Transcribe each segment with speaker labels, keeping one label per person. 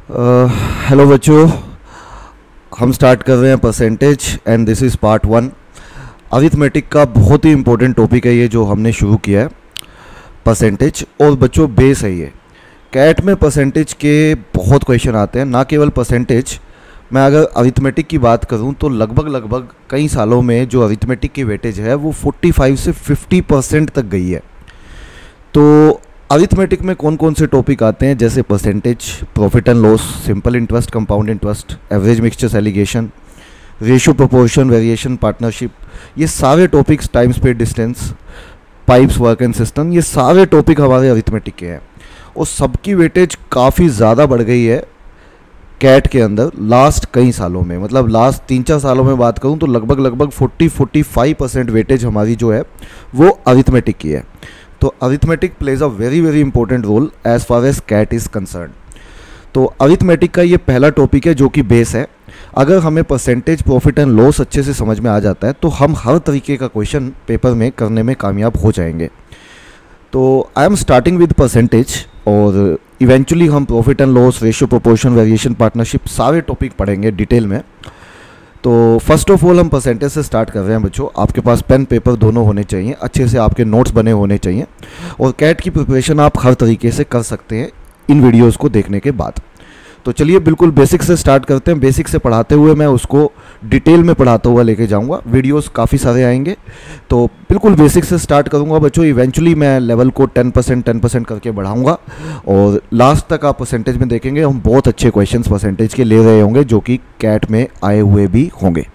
Speaker 1: Hello बच्चों, हम start कर रहे हैं percentage and this is part 1। Arithmetic का बहुत ही इंपॉर्टेंट टॉपिक है ये जो हमने शुरू किया है, परसेंटेज। और बच्चों बेस है ये। कैट में परसेंटेज के बहुत क्वेश्चन आते हैं, ना केवल परसेंटेज। मैं अगर अरिथमेटिक की बात करूं तो लगभग कई सालों में जो अरिथमेटिक की वेटेज है वो 45 से 50% तक गई है। तो अरिथमेटिक में कौन कौन से टॉपिक आते हैं, जैसे percentage, profit and loss, simple interest, compound interest, average mixture allegation, ratio proportion, variation, partnership, ये सारे topics, time space distance, pipes, work and system, ये सारे टॉपिक हमारे अरिथमेटिक के हैं। और सबकी वेटेज काफ़ी ज़्यादा बढ़ गई है कैट के अंदर लास्ट कई सालों में। मतलब लास्ट 3-4 सालों में बात करूं तो लगभग 40-45% वेटेज हमारी जो है वो अरिथमेटिक की है। तो arithmetic plays a very important role as far as CAT is concern. तो अरिथमेटिक का ये पहला टॉपिक है जो कि बेस है। अगर हमें परसेंटेज, प्रॉफिट एंड लॉस अच्छे से समझ में आ जाता है तो हम हर तरीके का क्वेश्चन पेपर में करने में कामयाब हो जाएंगे। तो I am starting with percentage और इवेंचुअली हम profit and loss, ratio proportion, variation, partnership सारे टॉपिक पढ़ेंगे डिटेल में। तो फर्स्ट ऑफ ऑल हम परसेंटेज से स्टार्ट कर रहे हैं बच्चों। आपके पास पेन पेपर दोनों होने चाहिए, अच्छे से आपके नोट्स बने होने चाहिए और कैट की प्रिपरेशन आप हर तरीके से कर सकते हैं इन वीडियोस को देखने के बाद। तो चलिए बिल्कुल बेसिक से स्टार्ट करते हैं। बेसिक से पढ़ाते हुए मैं उसको डिटेल में पढ़ाता हुआ लेके जाऊंगा। वीडियोस काफ़ी सारे आएंगे तो बिल्कुल बेसिक से स्टार्ट करूंगा बच्चों। इवेंचुअली मैं लेवल को 10% करके बढ़ाऊंगा और लास्ट तक आप परसेंटेज में देखेंगे हम बहुत अच्छे क्वेश्चंस परसेंटेज के ले रहे होंगे जो कि कैट में आए हुए भी होंगे।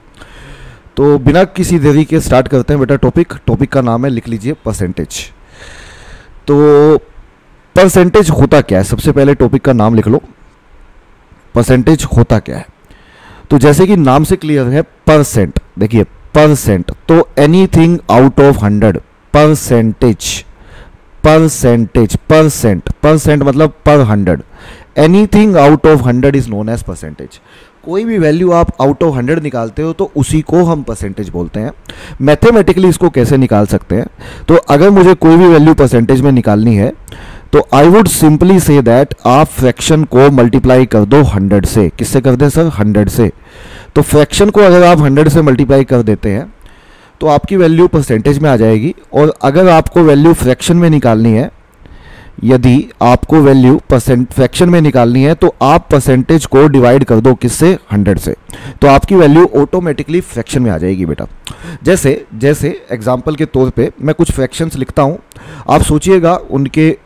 Speaker 1: तो बिना किसी देरी के स्टार्ट करते हैं बेटा। टॉपिक का नाम है, लिख लीजिए, परसेंटेज। तो परसेंटेज होता क्या है, सबसे पहले टॉपिक का नाम लिख लो। परसेंटेज होता क्या है, तो जैसे कि नाम से क्लियर है, परसेंट। देखिए परसेंट तो एनीथिंग आउट ऑफ 100, परसेंट मतलब पर 100। Anything out of 100 is known as percentage. कोई भी वैल्यू आप आउट ऑफ 100 निकालते हो तो उसी को हम परसेंटेज बोलते हैं। मैथमेटिकली इसको कैसे निकाल सकते हैं, तो अगर मुझे कोई भी वैल्यू परसेंटेज में निकालनी है तो I would simply say that आप फ्रैक्शन को मल्टीप्लाई कर दो 100 से। किससे कर दें सर? 100 से। तो फ्रैक्शन को अगर आप 100 से मल्टीप्लाई कर देते हैं तो आपकी वैल्यू परसेंटेज में आ जाएगी। और अगर आपको वैल्यू फ्रैक्शन में निकालनी है, यदि आपको वैल्यू फ्रैक्शन में निकालनी है तो आप परसेंटेज को डिवाइड कर दो किससे? 100 से। तो आपकी वैल्यू ऑटोमेटिकली फ्रैक्शन में आ जाएगी बेटा। जैसे एग्जांपल के तौर पे मैं कुछ फ्रैक्शंस लिखता हूं, आप सोचिएगा उनके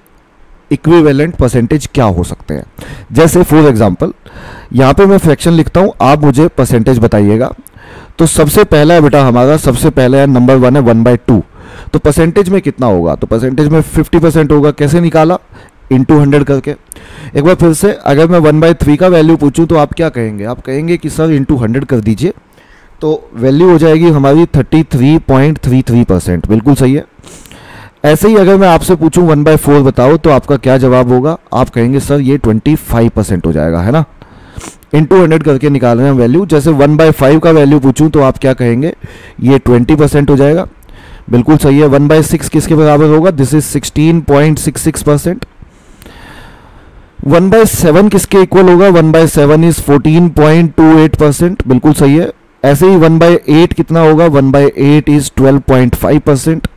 Speaker 1: इक्विवेलेंट परसेंटेज क्या हो सकते हैं। जैसे फॉर एग्जांपल यहाँ पे मैं फ्रैक्शन लिखता हूँ, आप मुझे परसेंटेज बताइएगा। तो सबसे पहला है बेटा हमारा, सबसे पहला है नंबर 1 है 1/2। तो परसेंटेज में कितना होगा? तो परसेंटेज में 50% होगा। कैसे निकाला? इंटू 100 करके। एक बार फिर से अगर मैं 1/3 का वैल्यू पूछूं तो आप क्या कहेंगे? आप कहेंगे कि सर इंटू 100 कर दीजिए, तो वैल्यू हो जाएगी हमारी 33.33%। बिल्कुल सही है। ऐसे ही अगर मैं आपसे पूछूं 1/4 बताओ तो आपका क्या जवाब होगा? आप कहेंगे सर ये 25% हो जाएगा, है ना। इंटू 100 करके निकाल रहे हैं वैल्यू। जैसे 1/5 का वैल्यू पूछूं तो आप क्या कहेंगे? ये 20% हो जाएगा। बिल्कुल सही है। 1/6 किसके बराबर होगा? This is 16.66%। 1/7 किसके इक्वल होगा? 1/7 इज 14.28%। बिल्कुल सही है। ऐसे ही 1/8 कितना होगा? 1/8 इज 12.5%।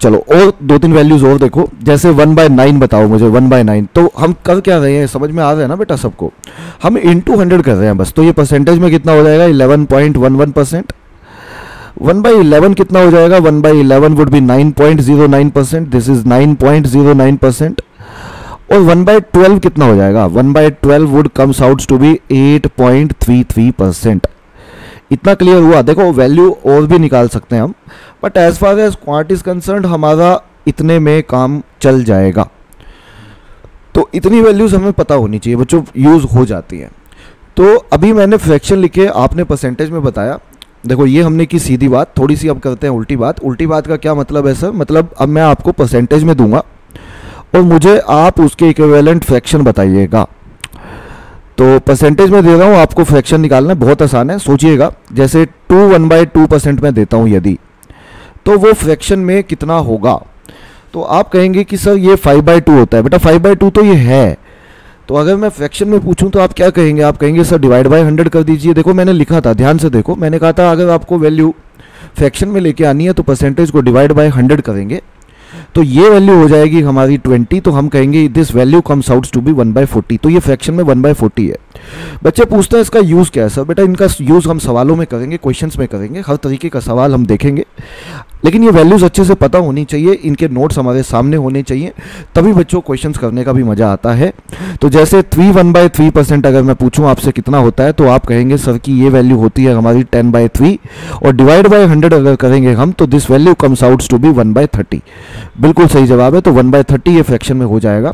Speaker 1: चलो और 2-3 वैल्यूज और देखो। जैसे 1/9 बताओ मुझे। 1/9 तो हम कर क्या रहे हैं, समझ में आ रहा है ना बेटा सबको? हम इंटू 100 कर रहे हैं बस। तो ये परसेंटेज में कितना हो जाएगा? 11.11%। 1/11 कितना हो जाएगा? 1/11 वुड बी 9.09%। This is 9.09%। और 1/12 कितना हो जाएगा? 1/12 would comes out to be 8.33%। इतना क्लियर हुआ? देखो वैल्यू और भी निकाल सकते हैं हम, but as far as quant is concerned हमारा इतने में काम चल जाएगा। तो इतनी वैल्यूज हमें पता होनी चाहिए बच्चों, यूज हो जाती हैं। तो अभी मैंने फ्रैक्शन लिखे, आपने परसेंटेज में बताया। देखो ये हमने की सीधी बात। थोड़ी सी अब करते हैं उल्टी बात। उल्टी बात का क्या मतलब है सर? मतलब अब मैं आपको परसेंटेज में दूंगा और मुझे आप उसके इक्विवेलेंट फ्रैक्शन बताइएगा। तो परसेंटेज में दे रहा हूँ आपको, फ्रैक्शन निकालना बहुत आसान है। सोचिएगा जैसे 1/2% में देता हूँ यदि, तो वो फ्रैक्शन में कितना होगा? तो आप कहेंगे कि सर ये 5/2 होता है। बेटा 5/2 तो ये है, तो अगर मैं फ्रैक्शन में पूछूं तो आप क्या कहेंगे, आप कहेंगे सर डिवाइड बाय 100 कर दीजिए। देखो मैंने लिखा था, ध्यान से देखो, मैंने कहा था अगर आपको वैल्यू फ्रैक्शन में लेके आनी है तो परसेंटेज को डिवाइड बाय 100 करेंगे, तो ये वैल्यू हो जाएगी हमारी 20, तो हम कहेंगे this value comes out to be 1/40। तो ये फ्रैक्शन में 1/40 है। बच्चे पूछते हैं इसका यूज़ क्या है सर। बेटा इनका यूज़ हम सवालों में करेंगे, क्वेश्चंस में करेंगे, हर तरीके का सवाल हम देखेंगे, लेकिन ये वैल्यूज़ अच्छे से पता होनी चाहिए, इनके नोट्स हमारे सामने होने चाहिए, तभी बच्चों क्वेश्चंस करने का भी मज़ा आता है। तो जैसे 1/3% अगर मैं पूछूं आपसे कितना होता है, तो आप कहेंगे सर कि ये वैल्यू होती है हमारी 10/3, और डिवाइड बाय 100 अगर करेंगे हम तो this value comes out to be 1/30। बिल्कुल सही जवाब है, तो 1/30 ये फ्रैक्शन में हो जाएगा।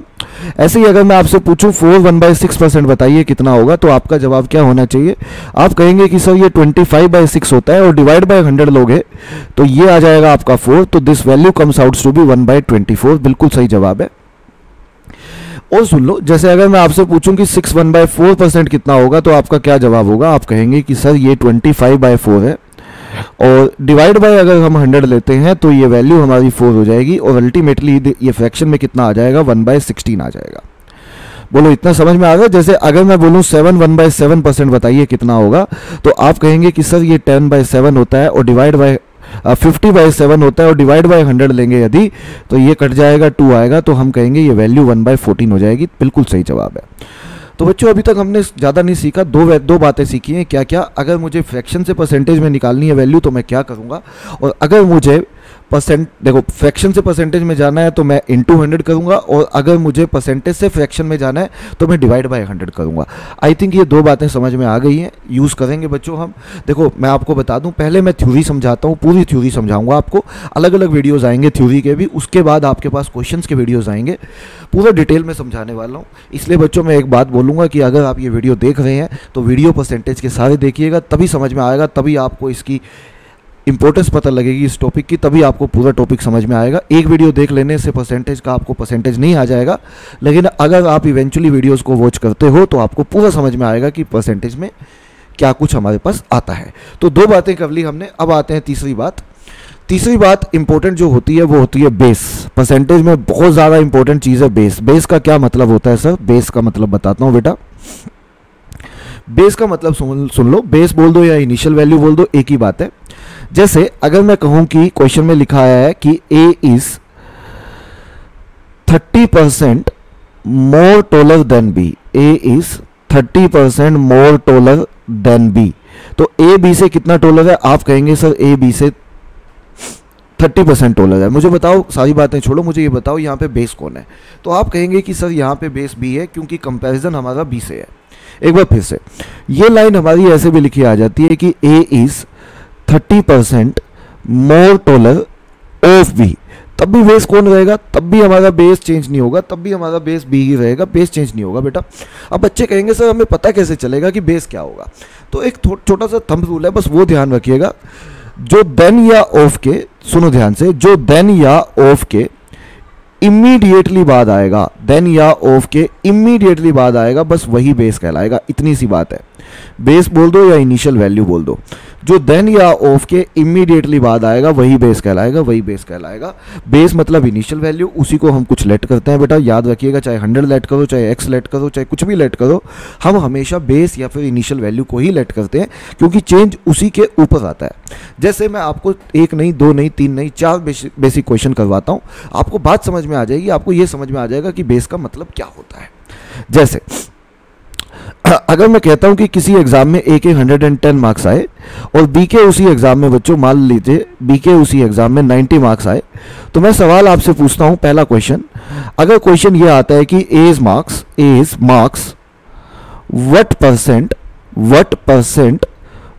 Speaker 1: ऐसे ही अगर मैं आपसे पूछूं 4 1/6% बताइए कितना होगा, तो आपका जवाब क्या होना चाहिए, आप कहेंगे कि सर ये 25/6 होता है, और डिवाइड बाय 100 लोगे तो ये आ जाएगा आपका 4, तो this value comes out to be 1/24। बिल्कुल सही जवाब है। और सुन लो, जैसे अगर मैं आपसे पूछूं कि 6 1/4% कितना होगा, तो आपका क्या जवाब होगा, आप कहेंगे कि सर ये 25/4 है, और डिवाइड बाय अगर हम 100 लेते हैं तो ये वैल्यू हमारी 4 हो जाएगी, और अल्टीमेटली ये फ्रैक्शन में कितना आ जाएगा, 1/16 आ जाएगा। बोलो इतना समझ में आ गया। जैसे अगर मैं बोलूँ 7 1/7% बताइए कितना होगा, तो आप कहेंगे कि सर ये 10/7 होता है, और डिवाइड बाय 50/7 होता है, और डिवाइड बाय 100 लेंगे यदि, तो ये कट जाएगा, 2 आएगा, तो हम कहेंगे ये वैल्यू 1/14 हो जाएगी। बिल्कुल सही जवाब है। तो बच्चों अभी तक हमने ज़्यादा नहीं सीखा, दो बातें सीखी हैं। क्या क्या, अगर मुझे फ्रैक्शन से परसेंटेज में निकालनी है वैल्यू तो मैं क्या करूँगा, और अगर मुझे देखो फ्रैक्शन से परसेंटेज में जाना है तो मैं इंटू 100 करूँगा, और अगर मुझे परसेंटेज से फ्रैक्शन में जाना है तो मैं डिवाइड बाय 100 करूँगा। आई थिंक ये 2 बातें समझ में आ गई हैं, यूज़ करेंगे बच्चों हम। देखो मैं आपको बता दूं, पहले मैं थ्योरी समझाता हूँ, पूरी थ्योरी समझाऊंगा आपको, अलग अलग वीडियोज़ आएंगे थ्योरी के भी, उसके बाद आपके पास क्वेश्चंस के वीडियोज़ आएंगे, पूरा डिटेल में समझाने वाला हूँ। इसलिए बच्चों मैं एक बात बोलूँगा कि अगर आप ये वीडियो देख रहे हैं तो वीडियो परसेंटेज के सारे देखिएगा, तभी समझ में आएगा, तभी आपको इसकी इंपॉर्टेंस पता लगेगी इस टॉपिक की, तभी आपको पूरा टॉपिक समझ में आएगा। एक वीडियो देख लेने से परसेंटेज का आपको परसेंटेज नहीं आ जाएगा, लेकिन अगर आप इवेंचुअली वीडियोस को वॉच करते हो तो आपको पूरा समझ में आएगा कि परसेंटेज में क्या कुछ हमारे पास आता है। तो 2 बातें कर ली हमने, अब आते हैं तीसरी बात। तीसरी बात इंपॉर्टेंट जो होती है वो होती है बेस। परसेंटेज में बहुत ज़्यादा इंपॉर्टेंट चीज़ है बेस। बेस का क्या मतलब होता है सर, बेस का मतलब बताता हूँ बेटा। बेस का मतलब सुन लो, बेस बोल दो या इनिशियल वैल्यू बोल दो, एक ही बात है। जैसे अगर मैं कहूं कि क्वेश्चन में लिखा है कि A is 30% more taller than B, A is 30% more taller than B, तो A B से कितना टोलर है, आप कहेंगे सर A B से 30% टोलर है। मुझे बताओ, सारी बातें छोड़ो, मुझे ये बताओ यहाँ पे बेस कौन है, तो आप कहेंगे कि सर यहाँ पे बेस B है, क्योंकि कंपैरिजन हमारा B से है। एक बार फिर से ये लाइन हमारी ऐसे भी लिखी आ जाती है कि A is 30% more taller of B, तब भी बेस कौन रहेगा, तब भी हमारा बेस चेंज नहीं होगा, तब भी हमारा बेस B ही रहेगा, बेस चेंज नहीं होगा बेटा। अब बच्चे कहेंगे सर हमें पता कैसे चलेगा कि बेस क्या होगा, तो एक छोटा सा थंब रूल है, बस वो ध्यान रखिएगा। जो देन या ऑफ के, सुनो ध्यान से, जो देन या ऑफ के इमीडिएटली बाद आएगा, देन या ऑफ के इमीडिएटली बाद आएगा, बस वही बेस कहलाएगा। इतनी सी बात है, बेस बोल दो या इनिशियल वैल्यू बोल दो, जो देन या ऑफ के इमीडिएटली बाद आएगा वही बेस कहलाएगा, वही बेस कहलाएगा। बेस मतलब इनिशियल वैल्यू, उसी को हम कुछ लेट करते हैं बेटा, याद रखिएगा, चाहे 100 लेट करो, चाहे x लेट करो, चाहे कुछ भी लेट करो, हम हमेशा बेस या फिर इनिशियल वैल्यू को ही लेट करते हैं, क्योंकि चेंज उसी के ऊपर आता है। जैसे मैं आपको 1 नहीं 2 नहीं 3 नहीं 4 बेसिक क्वेश्चन करवाता हूँ, आपको बात समझ में आ जाएगी, आपको ये समझ में आ जाएगा कि बेस का मतलब क्या होता है। जैसे अगर मैं कहता हूं कि किसी एग्जाम में A के 110 मार्क्स आए और B के उसी एग्जाम में, बच्चों मान लीजिए B के उसी एग्जाम में 90 मार्क्स आए, तो मैं सवाल आपसे पूछता हूं, पहला क्वेश्चन, अगर क्वेश्चन ये आता है कि A is marks what percent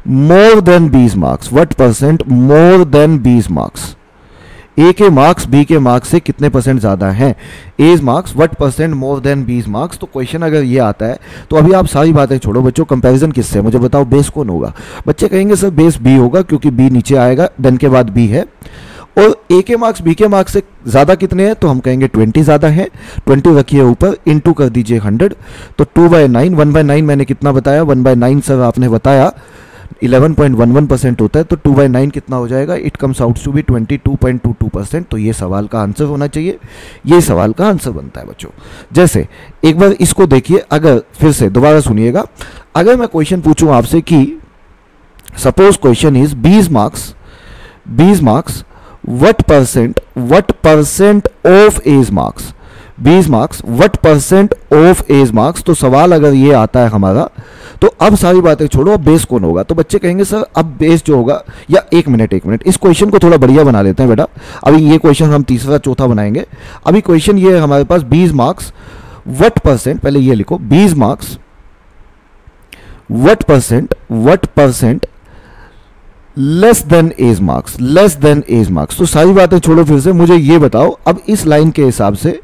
Speaker 1: more than B is marks, what percent more than B is marks, A के मार्क्स B के मार्क्स से कितने परसेंट ज़्यादा हैं, A is marks what percent more than B is marks. तो question अगर ये आता है तो अभी आप सारी बातें छोड़ो बच्चों, कंपैरिजन किससे, मुझे बताओ बेस कौन होगा। बच्चे कहेंगे सर बेस B होगा, क्योंकि B नीचे आएगा, देन के बाद B है, और A के मार्क्स B के मार्क्स से ज़्यादा कितने हैं, तो हम कहेंगे 20 ज़्यादा है, 20 रखिए ऊपर, इंटू कर दीजिए 100, तो 2/9, 1/9 मैंने कितना बताया, 1/9 सर आपने बताया, 11.11% होता है तो 2/9 कितना हो जाएगा, it comes out to be 22.22%। तो ये सवाल का आंसर होना चाहिए, ये सवाल का आंसर बनता है बच्चों। जैसे एक बार इसको देखिए, अगर फिर से दोबारा सुनिएगा, अगर मैं क्वेश्चन पूछूं आपसे कि suppose question is 20 marks what percent of x marks, 20 marks what percent of x marks. तो सवाल अगर ये आता है हमारा, तो अब सारी बातें छोड़ो, अब बेस कौन होगा। तो बच्चे कहेंगे सर अब बेस जो होगा, या एक मिनट इस क्वेश्चन को थोड़ा बढ़िया बना लेते हैं बेटा। अभी ये क्वेश्चन हम तीसरा चौथा बनाएंगे। अभी क्वेश्चन ये है हमारे पास 20 मार्क्स what percent, पहले ये लिखो 20 marks what percent less than x marks. तो सारी बातें छोड़ो, फिर से मुझे ये बताओ अब इस लाइन के हिसाब से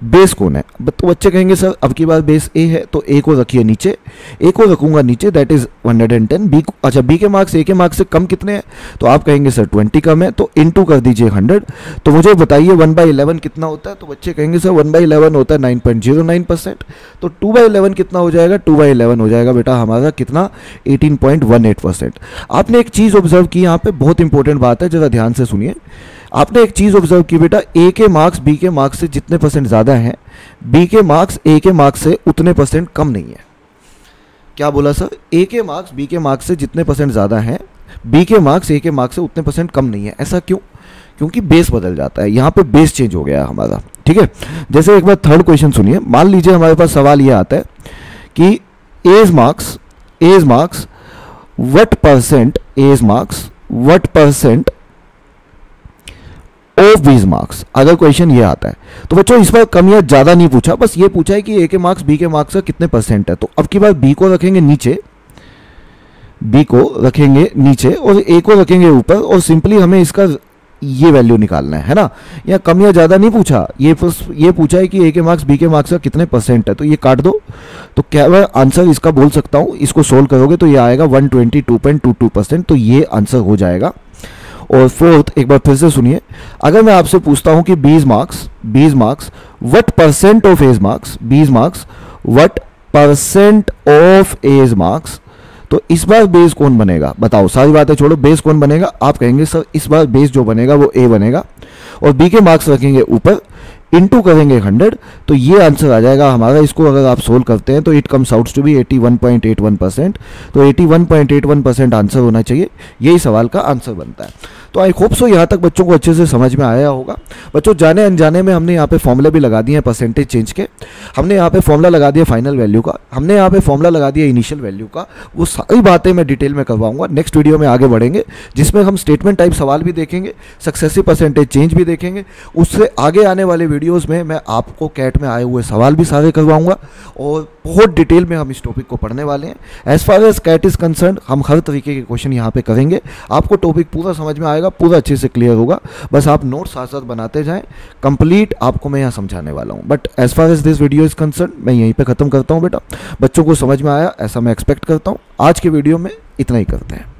Speaker 1: बेस कौन है। तो बच्चे कहेंगे सर अब की बार बेस ए है, तो ए को रखिए नीचे, ए को रखूंगा नीचे, दैट इज 110। बी, अच्छा बी के मार्क्स ए के मार्क्स से कम कितने हैं, तो आप कहेंगे सर 20 कम है, तो इनटू कर दीजिए 100। तो मुझे बताइए 1/11 कितना होता है। तो बच्चे कहेंगे सर 1/11 होता है 9.09%। तो 2/11 कितना हो जाएगा, 2/11 हो जाएगा बेटा हमारा कितना, 18.18%। आपने एक चीज़ ऑब्जर्व की यहाँ पे, बहुत इंपॉर्टेंट बात है, जरा ध्यान से सुनिए। आपने एक चीज़ ऑब्जर्व की बेटा, ए के मार्क्स बी के मार्क्स से जितने परसेंट ज़्यादा हैं, बी के मार्क्स ए के मार्क्स से उतने परसेंट कम नहीं है। क्या बोला सर, ए के मार्क्स बी के मार्क्स से जितने परसेंट ज़्यादा हैं, बी के मार्क्स ए के मार्क्स से उतने परसेंट कम नहीं है। ऐसा क्यों, क्योंकि बेस बदल जाता है, यहाँ पे बेस चेंज हो गया है हमारा, ठीक है। जैसे एक बार थर्ड क्वेश्चन सुनिए, मान लीजिए हमारे पास सवाल ये आता है कि x marks what percent of बीज मार्क्स। अगर क्वेश्चन ये आता है तो बच्चों इस बार कम या ज़्यादा नहीं पूछा, बस ये पूछा है कि ए के मार्क्स बी के मार्क्स का कितने परसेंट है। तो अब की बार बी को रखेंगे नीचे, और ए को रखेंगे ऊपर, और सिंपली हमें इसका ये वैल्यू निकालना है ना। या कम या ज़्यादा नहीं पूछा, ये पूछा है कि ए के मार्क्स बी के मार्क्स का कितने परसेंट है। तो ये काट दो, तो क्या मैं आंसर इसका बोल सकता हूँ, इसको सोल्व करोगे तो ये आएगा 122.22%। तो ये आंसर हो जाएगा। और फोर्थ एक बार फिर से सुनिए, अगर मैं आपसे पूछता हूं कि 20 marks what percent of x marks, 20 marks what percent of x marks, तो इस बार बेस कौन बनेगा, बताओ। सारी बातें छोड़ो, बेस कौन बनेगा। आप कहेंगे सर इस बार बेस जो बनेगा वो ए बनेगा, और बी के मार्क्स रखेंगे ऊपर, इनटू करेंगे 100, तो ये आंसर आ जाएगा हमारा। इसको अगर आप सोल्व करते हैं तो it comes out to be 81.81%। तो 81.81% आंसर होना चाहिए, यही सवाल का आंसर बनता है। तो आई होप सो यहाँ तक बच्चों को अच्छे से समझ में आया होगा। बच्चों जाने अनजाने में हमने यहाँ पे फॉर्मूला भी लगा दिए हैं परसेंटेज चेंज के, हमने यहाँ पे फॉर्मूला लगा दिया फाइनल वैल्यू का, हमने यहाँ पे फॉर्मूला लगा दिया इनिशियल वैल्यू का। वो सारी बातें मैं डिटेल में करवाऊंगा, नेक्स्ट वीडियो में आगे बढ़ेंगे, जिसमें हम स्टेटमेंट टाइप सवाल भी देखेंगे, सक्सेसिव परसेंटेज चेंज भी देखेंगे। उससे आगे आने वाले वीडियोज़ में मैं आपको कैट में आए हुए सवाल भी सारे करवाऊँगा, और बहुत डिटेल में हम इस टॉपिक को पढ़ने वाले हैं। As far as CAT is concerned, हम हर तरीके के क्वेश्चन यहाँ पे करेंगे, आपको टॉपिक पूरा समझ में आएगा, पूरा अच्छे से क्लियर होगा। बस आप नोट्स साथ साथ बनाते जाएं, कंप्लीट आपको मैं यहाँ समझाने वाला हूँ। But as far as this video is concerned, मैं यहीं पे ख़त्म करता हूँ बेटा। बच्चों को समझ में आया ऐसा मैं एक्सपेक्ट करता हूँ। आज के वीडियो में इतना ही करते हैं।